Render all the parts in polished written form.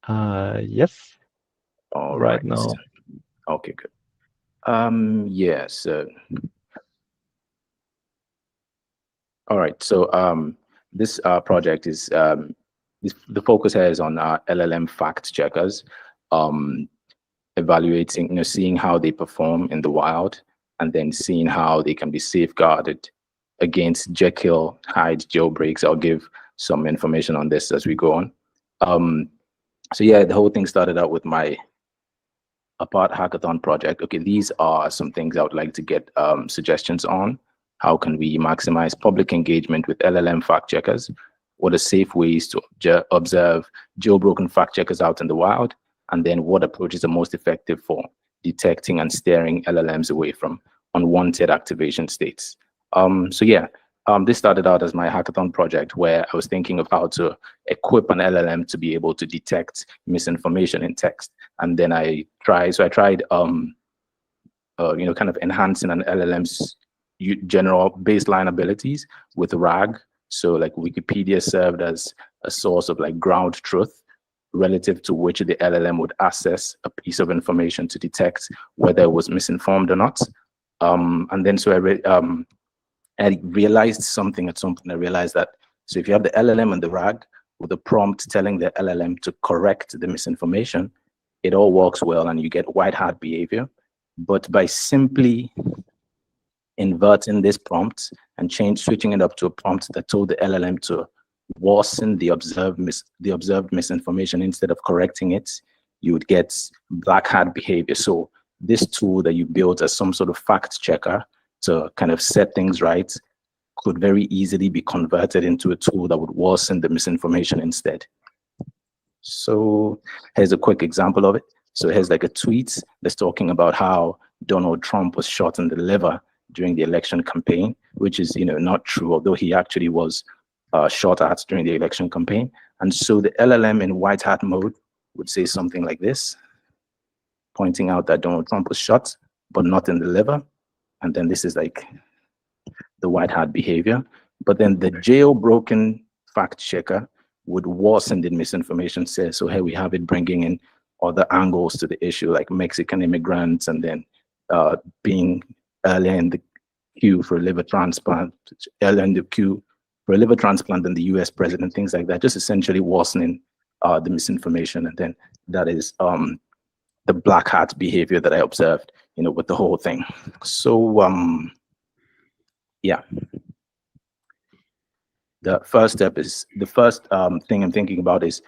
Yes, All right right. now. Okay, good. Yeah, so all right. So this project is the focus here is on LLM fact checkers, um, evaluating, seeing how they perform in the wild, and then seeing how they can be safeguarded against Jekyll Hyde jailbreaks. I'll give some information on this as we go on. Um, so yeah, the whole thing started out with my apart hackathon project. Okay, these are some things I would like to get suggestions on. How can we maximize public engagement with LLM fact checkers? What are safe ways to observe jailbroken fact checkers out in the wild? And then what approaches are most effective for detecting and steering LLMs away from unwanted activation states? So yeah, this started out as my hackathon project where I was thinking of how to equip an LLM to be able to detect misinformation in text. And then I tried kind of enhancing an LLM's general baseline abilities with RAG. So like Wikipedia served as a source of like ground truth relative to which the LLM would assess a piece of information to detect whether it was misinformed or not. And then I realized something at some point. I realized that so if you have the LLM and the RAG with a prompt telling the LLM to correct the misinformation, it all works well and you get white hat behavior. But by simply inverting this prompt and switching it up to a prompt that told the LLM to worsen the observed misinformation instead of correcting it, you would get black hat behavior. So this tool that you built as some sort of fact checker to kind of set things right could very easily be converted into a tool that would worsen the misinformation instead. So here's a quick example of it. So here's like a tweet that's talking about how Donald Trump was shot in the liver during the election campaign, which is, not true, although he actually was shot at during the election campaign. And so the LLM in white hat mode would say something like this, pointing out that Donald Trump was shot, but not in the liver. And then this is like the white hat behavior. But then the jailbroken fact checker would worsen the misinformation says. So here we have it bringing in other angles to the issue, like Mexican immigrants, and then being earlier in the queue for a liver transplant, earlier in the queue for a liver transplant than the US president, things like that, just essentially worsening the misinformation. And then that is the black hat behavior that I observed, with the whole thing. So yeah, the first thing I'm thinking about is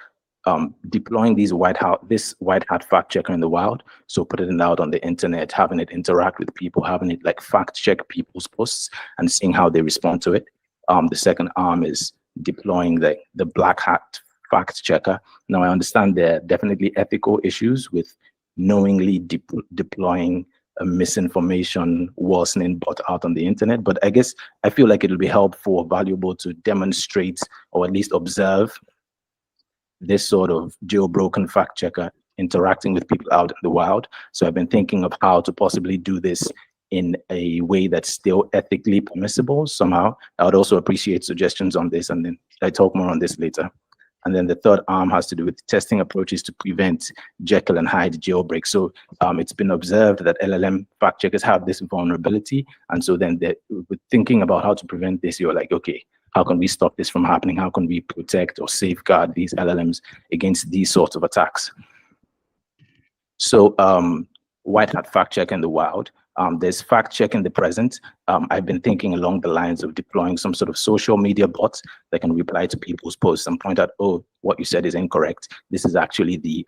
deploying this white hat fact checker in the wild. So putting it out on the internet, having it interact with people, having it like fact check people's posts and seeing how they respond to it. The second arm is deploying the black hat fact checker. Now I understand there are definitely ethical issues with knowingly deploying a misinformation worsening bot out on the internet, but I guess I feel like it'll be helpful or valuable to demonstrate or at least observe this sort of jailbroken fact checker interacting with people out in the wild. So I've been thinking of how to possibly do this in a way that's still ethically permissible somehow. I would also appreciate suggestions on this, and then I talk more on this later. And then the third arm has to do with testing approaches to prevent Jekyll and Hyde jailbreak. So it's been observed that LLM fact checkers have this vulnerability. And so then with thinking about how to prevent this, you're like, okay, how can we stop this from happening? How can we protect or safeguard these LLMs against these sorts of attacks? So white hat fact check in the wild. There's fact check in the present. I've been thinking along the lines of deploying some sort of social media bot that can reply to people's posts and point out, oh, what you said is incorrect. This is actually the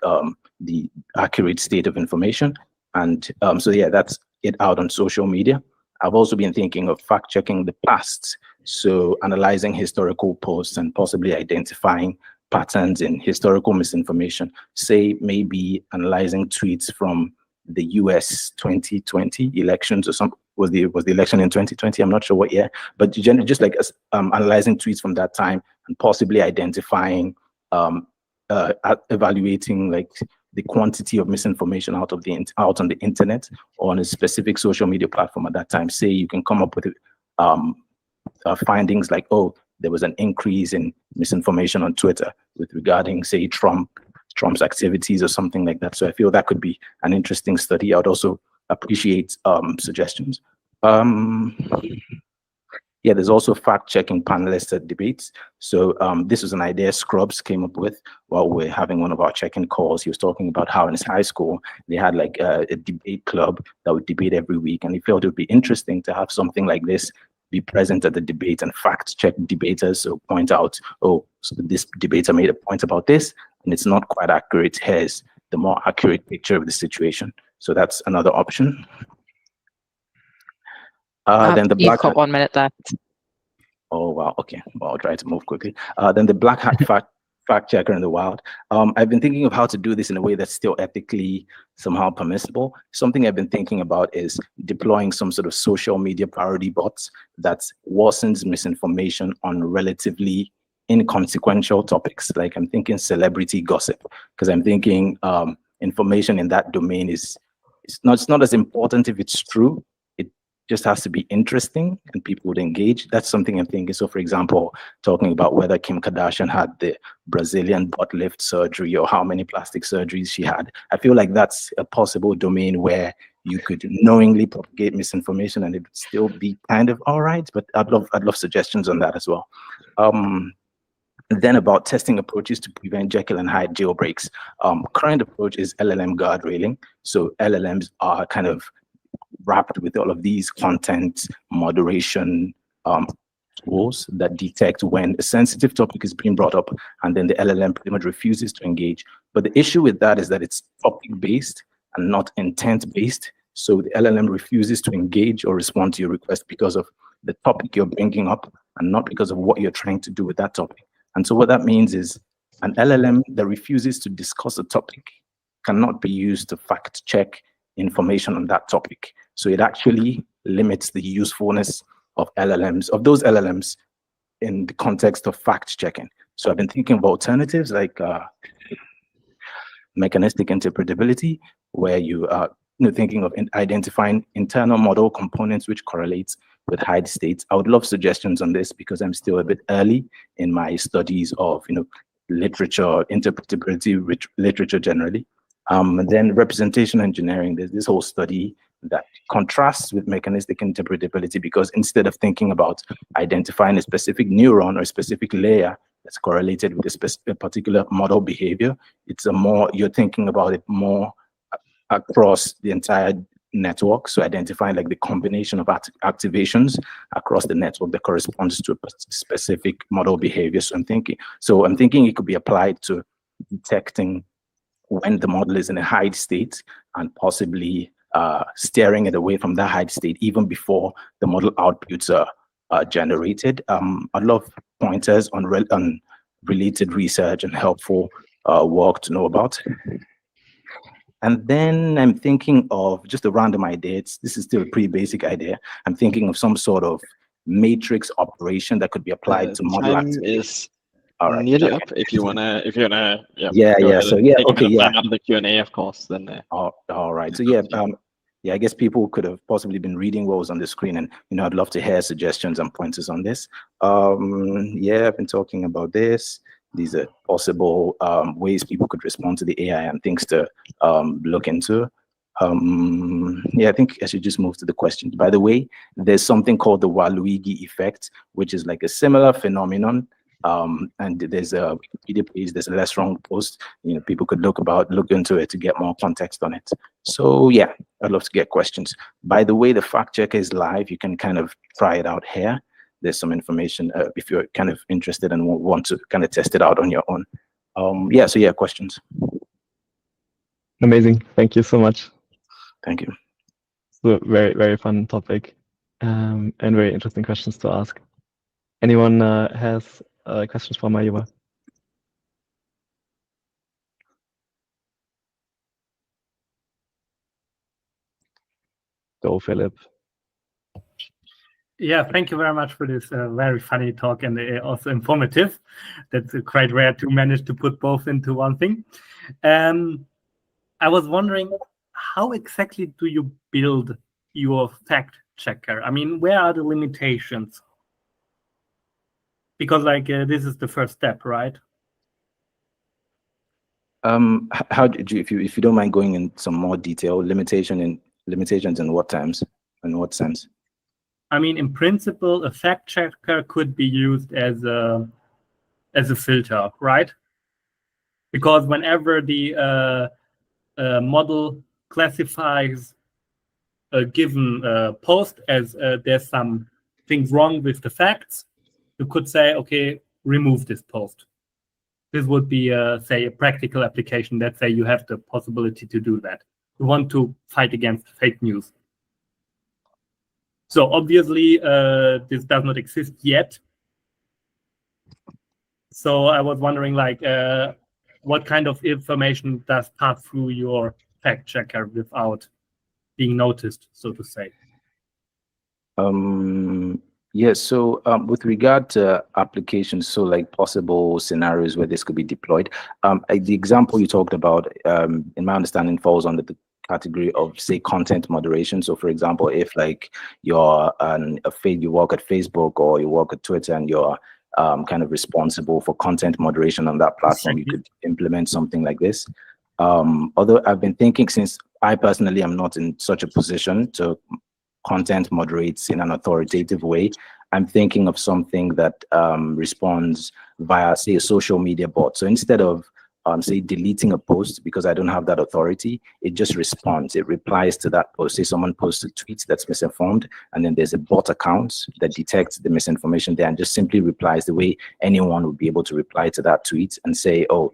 accurate state of information. And so yeah, that's it out on social media. I've also been thinking of fact checking the past. So analyzing historical posts and possibly identifying patterns in historical misinformation, say maybe analyzing tweets from the US 2020 elections or some was the election in 2020, I'm not sure what year, but generally just like analyzing tweets from that time and possibly identifying evaluating like the quantity of misinformation out on the internet or on a specific social media platform at that time. Say you can come up with findings like, oh, there was an increase in misinformation on Twitter with regarding, say, Trump Trump's activities or something like that. So I feel that could be an interesting study. I would also appreciate suggestions. Yeah, there's also fact-checking panelists at debates. So this was an idea Scrubs came up with while we're having one of our check-in calls. He was talking about how in his high school, they had like a debate club that would debate every week. And he felt it would be interesting to have something like this be present at the debate and fact-check debaters. So point out, oh, so this debater made a point about this, and it's not quite accurate. Here's the more accurate picture of the situation. So that's another option. Then the You've got 1 minute left. Oh, wow. Okay. Well, I'll try to move quickly. Then the black hat fact checker in the wild. I've been thinking of how to do this in a way that's still ethically somehow permissible. Something I've been thinking about is deploying some sort of social media parody bots that worsens misinformation on relatively inconsequential topics. Like I'm thinking celebrity gossip, because I'm thinking information in that domain is it's not as important if it's true. Just has to be interesting and people would engage. That's something I'm thinking. So for example, talking about whether Kim Kardashian had the Brazilian butt lift surgery or how many plastic surgeries she had. I feel like that's a possible domain where you could knowingly propagate misinformation and it would still be kind of all right, but I'd love suggestions on that as well. Then about testing approaches to prevent Jekyll and Hyde jailbreaks. Current approach is LLM guard railing. So LLMs are kind of wrapped with all of these content moderation tools that detect when a sensitive topic is being brought up, and then the LLM pretty much refuses to engage. But the issue with that is that it's topic-based and not intent-based. So the LLM refuses to engage or respond to your request because of the topic you're bringing up and not because of what you're trying to do with that topic. And so what that means is an LLM that refuses to discuss a topic cannot be used to fact-check information on that topic. So it actually limits the usefulness of those LLMs in the context of fact checking. So I've been thinking of alternatives like mechanistic interpretability, where you are thinking of identifying internal model components which correlates with Hyde states. I would love suggestions on this because I'm still a bit early in my studies of literature, interpretability, literature generally. And then representation engineering, there's this whole study that contrasts with mechanistic interpretability because instead of thinking about identifying a specific neuron or a specific layer that's correlated with a particular model behavior, you're thinking about it more across the entire network. So identifying like the combination of activations across the network that corresponds to a specific model behavior. So I'm thinking it could be applied to detecting when the model is in a Hyde state and possibly steering it away from that Hyde state even before the model outputs are generated. I'd love pointers on related research and helpful work to know about. And then I'm thinking of just a random idea. This is still a pretty basic idea. I'm thinking of some sort of matrix operation that could be applied to model activity. Is nearly up. If you wanna, yeah. So yeah, okay, yeah. Out of the Q&A, of course. Then. All right. So yeah, I guess people could have possibly been reading what was on the screen, and I'd love to hear suggestions and pointers on this. Yeah, I've been talking about this. These are possible ways people could respond to the AI and things to look into. Yeah, I think I should just move to the questions. By the way, there's something called the Waluigi effect, which is like a similar phenomenon. And there's a Wikipedia page, there's a less wrong post. People could look into it to get more context on it. So yeah, I'd love to get questions. By the way, the fact checker is live. You can kind of try it out here. There's some information if you're kind of interested and want to kind of test it out on your own. Yeah, so yeah, questions. Amazing. Thank you so much. Thank you. So very, very fun topic and very interesting questions to ask. Anyone has questions for Mayowa? Go, Philip. Yeah, thank you very much for this very funny talk and also informative. That's quite rare to manage to put both into one thing. I was wondering, how exactly do you build your fact checker? I mean, where are the limitations? Because this is the first step, right? How did you, if you don't mind going in some more detail, limitations in what terms, in what sense? I mean, in principle, a fact checker could be used as a filter, right? Because whenever the model classifies a given post as there's some things wrong with the facts, you could say, okay, remove this post. This would be, say, a practical application. Let's say you have the possibility to do that. You want to fight against fake news. So obviously, this does not exist yet. So I was wondering, like, what kind of information does pass through your fact checker without being noticed, so to say? Yes. So with regard to applications, so like possible scenarios where this could be deployed, the example you talked about, in my understanding, falls under the category of, say, content moderation. So for example, if like you're you work at Facebook or you work at Twitter and you're kind of responsible for content moderation on that platform, you could implement something like this. Although I've been thinking, since I personally am not in such a position to content moderates in an authoritative way, I'm thinking of something that responds via, say, a social media bot. So instead of say deleting a post because I don't have that authority, it just responds. It replies to that post. Say someone posts a tweet that's misinformed, and then there's a bot account that detects the misinformation there and just simply replies the way anyone would be able to reply to that tweet and say, oh,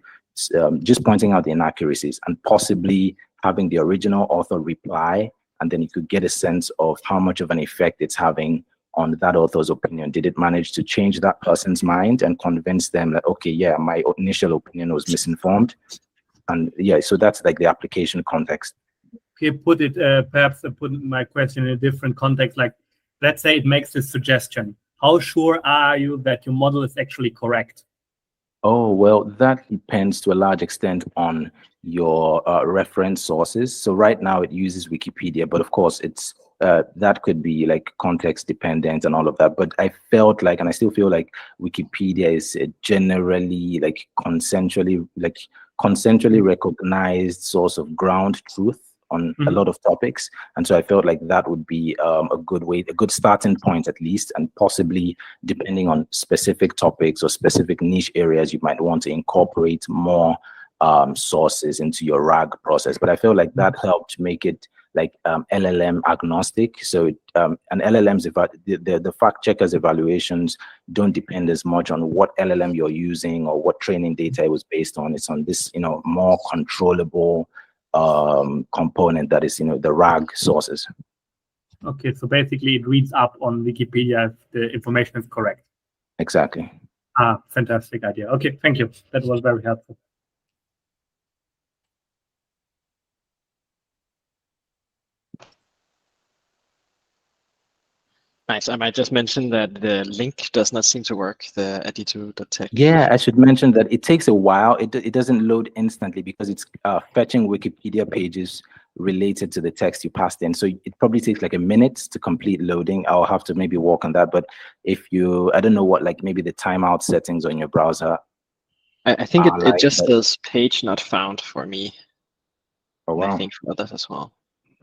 just pointing out the inaccuracies and possibly having the original author reply, and then you could get a sense of how much of an effect it's having on that author's opinion. Did it manage to change that person's mind and convince them that, okay, yeah, my initial opinion was misinformed? And yeah, so that's like the application context. Okay, perhaps put my question in a different context. Like, let's say it makes this suggestion. How sure are you that your model is actually correct? Oh, well, that depends to a large extent on your reference sources. So right now it uses Wikipedia, but of course it's that could be like context dependent and all of that. But I felt like, and I still feel like, Wikipedia is generally like consensually recognized source of ground truth on a lot of topics. And so I felt like that would be a good starting point at least, and possibly depending on specific topics or specific niche areas, you might want to incorporate more sources into your RAG process. But I feel like that helped make it like LLM agnostic. So and LLMs, the fact checkers evaluations don't depend as much on what LLM you're using or what training data it was based on. It's on this, more controllable component that is, the RAG sources. Okay, so basically it reads up on Wikipedia if the information is correct. Exactly. Fantastic idea. Okay, thank you. That was very helpful. Nice. I might just mention that the link does not seem to work, the editu.tech. Yeah, I should mention that it takes a while. It doesn't load instantly because it's fetching Wikipedia pages related to the text you passed in. So it probably takes like a minute to complete loading. I'll have to maybe work on that. But if you, I don't know what, like maybe the timeout settings on your browser. I think it just says page not found for me. Oh, wow. And I think for others as well.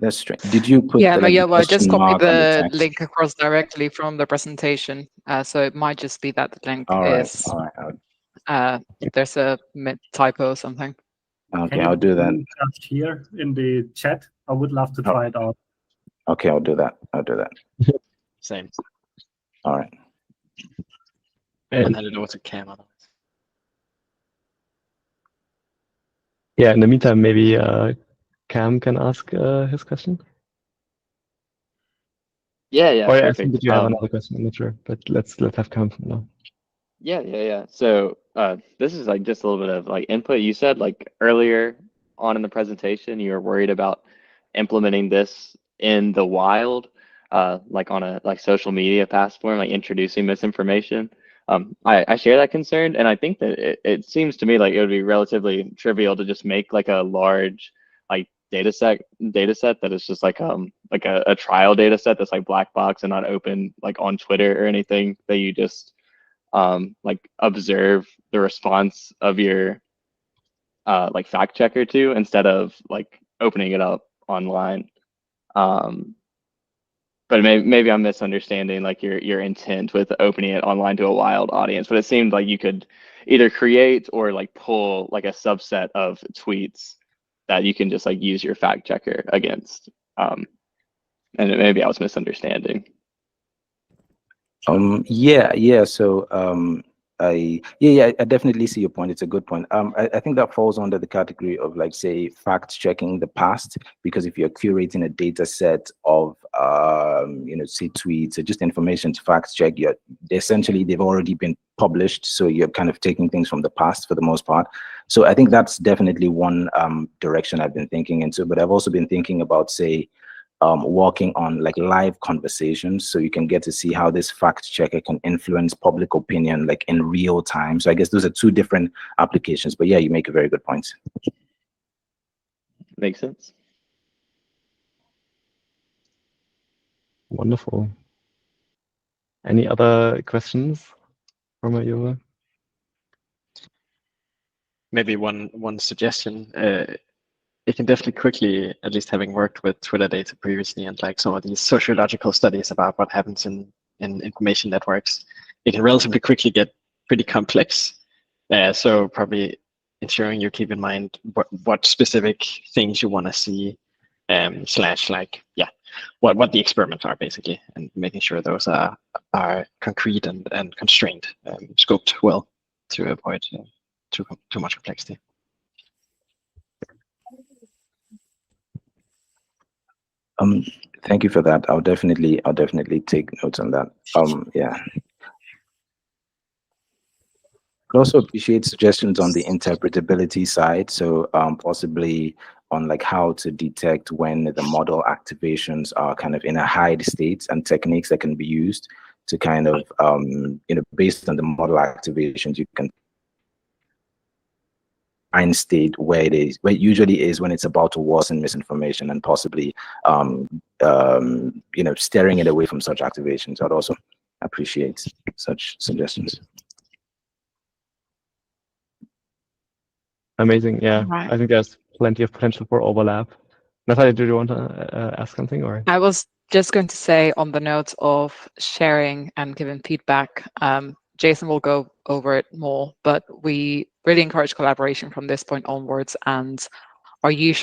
That's strange. Did you put Mayowa, just copy the link across directly from the presentation. So it might just be that the link is there's a typo or something. Okay, I'll do that. Just here in the chat. I would love to try it out. Okay, I'll do that. Same. All right. And I don't know what to cam otherwise. Yeah, in the meantime, maybe Cam can ask his question. Yeah, or perfect. Did you have another question? I'm not sure, but let's have Cam now. Yeah. So this is like just a little bit of like input. You said like earlier on in the presentation, you were worried about implementing this in the wild, like on a social media platform, like introducing misinformation. I share that concern, and I think that it seems to me like it would be relatively trivial to just make like a large like data set that is just like a trial data set that's like black box and not open like on Twitter or anything, that you just like observe the response of your like fact checker to, instead of like opening it up online. But maybe I'm misunderstanding like your intent with opening it online to a wild audience. But it seemed like you could either create or like pull like a subset of tweets that you can just like use your fact checker against. And maybe I was misunderstanding. Yeah. So I definitely see your point. It's a good point. I think that falls under the category of like, say, fact checking the past, because if you're curating a data set of say tweets or just information to fact check, they've already been published, so you're kind of taking things from the past for the most part. So I think that's definitely one direction I've been thinking into. But I've also been thinking about, say, working on like live conversations, so you can get to see how this fact checker can influence public opinion like in real time. So I guess those are two different applications, but yeah, you make a very good point. Makes sense. Wonderful. Any other questions from Mayowa? Maybe one suggestion. It can definitely quickly, at least having worked with Twitter data previously and like some of these sociological studies about what happens in information networks, it can relatively quickly get pretty complex. So probably ensuring you keep in mind what specific things you want to see, slash like, yeah, what the experiments are basically, and making sure those are concrete and constrained, scoped well to avoid too much complexity. Thank you for that. I'll definitely take notes on that. Yeah. I also appreciate suggestions on the interpretability side. So possibly on like how to detect when the model activations are kind of in a hide state, and techniques that can be used to kind of based on the model activations, you can find state where it usually is when it's about to worsen misinformation, and possibly steering it away from such activations. I'd also appreciate such suggestions. Amazing. Yeah, Right. I think there's plenty of potential for overlap. Natalia, do you want to ask something, or? I was just going to say, on the note of sharing and giving feedback, Jason will go over it more, but we really encourage collaboration from this point onwards, and our usual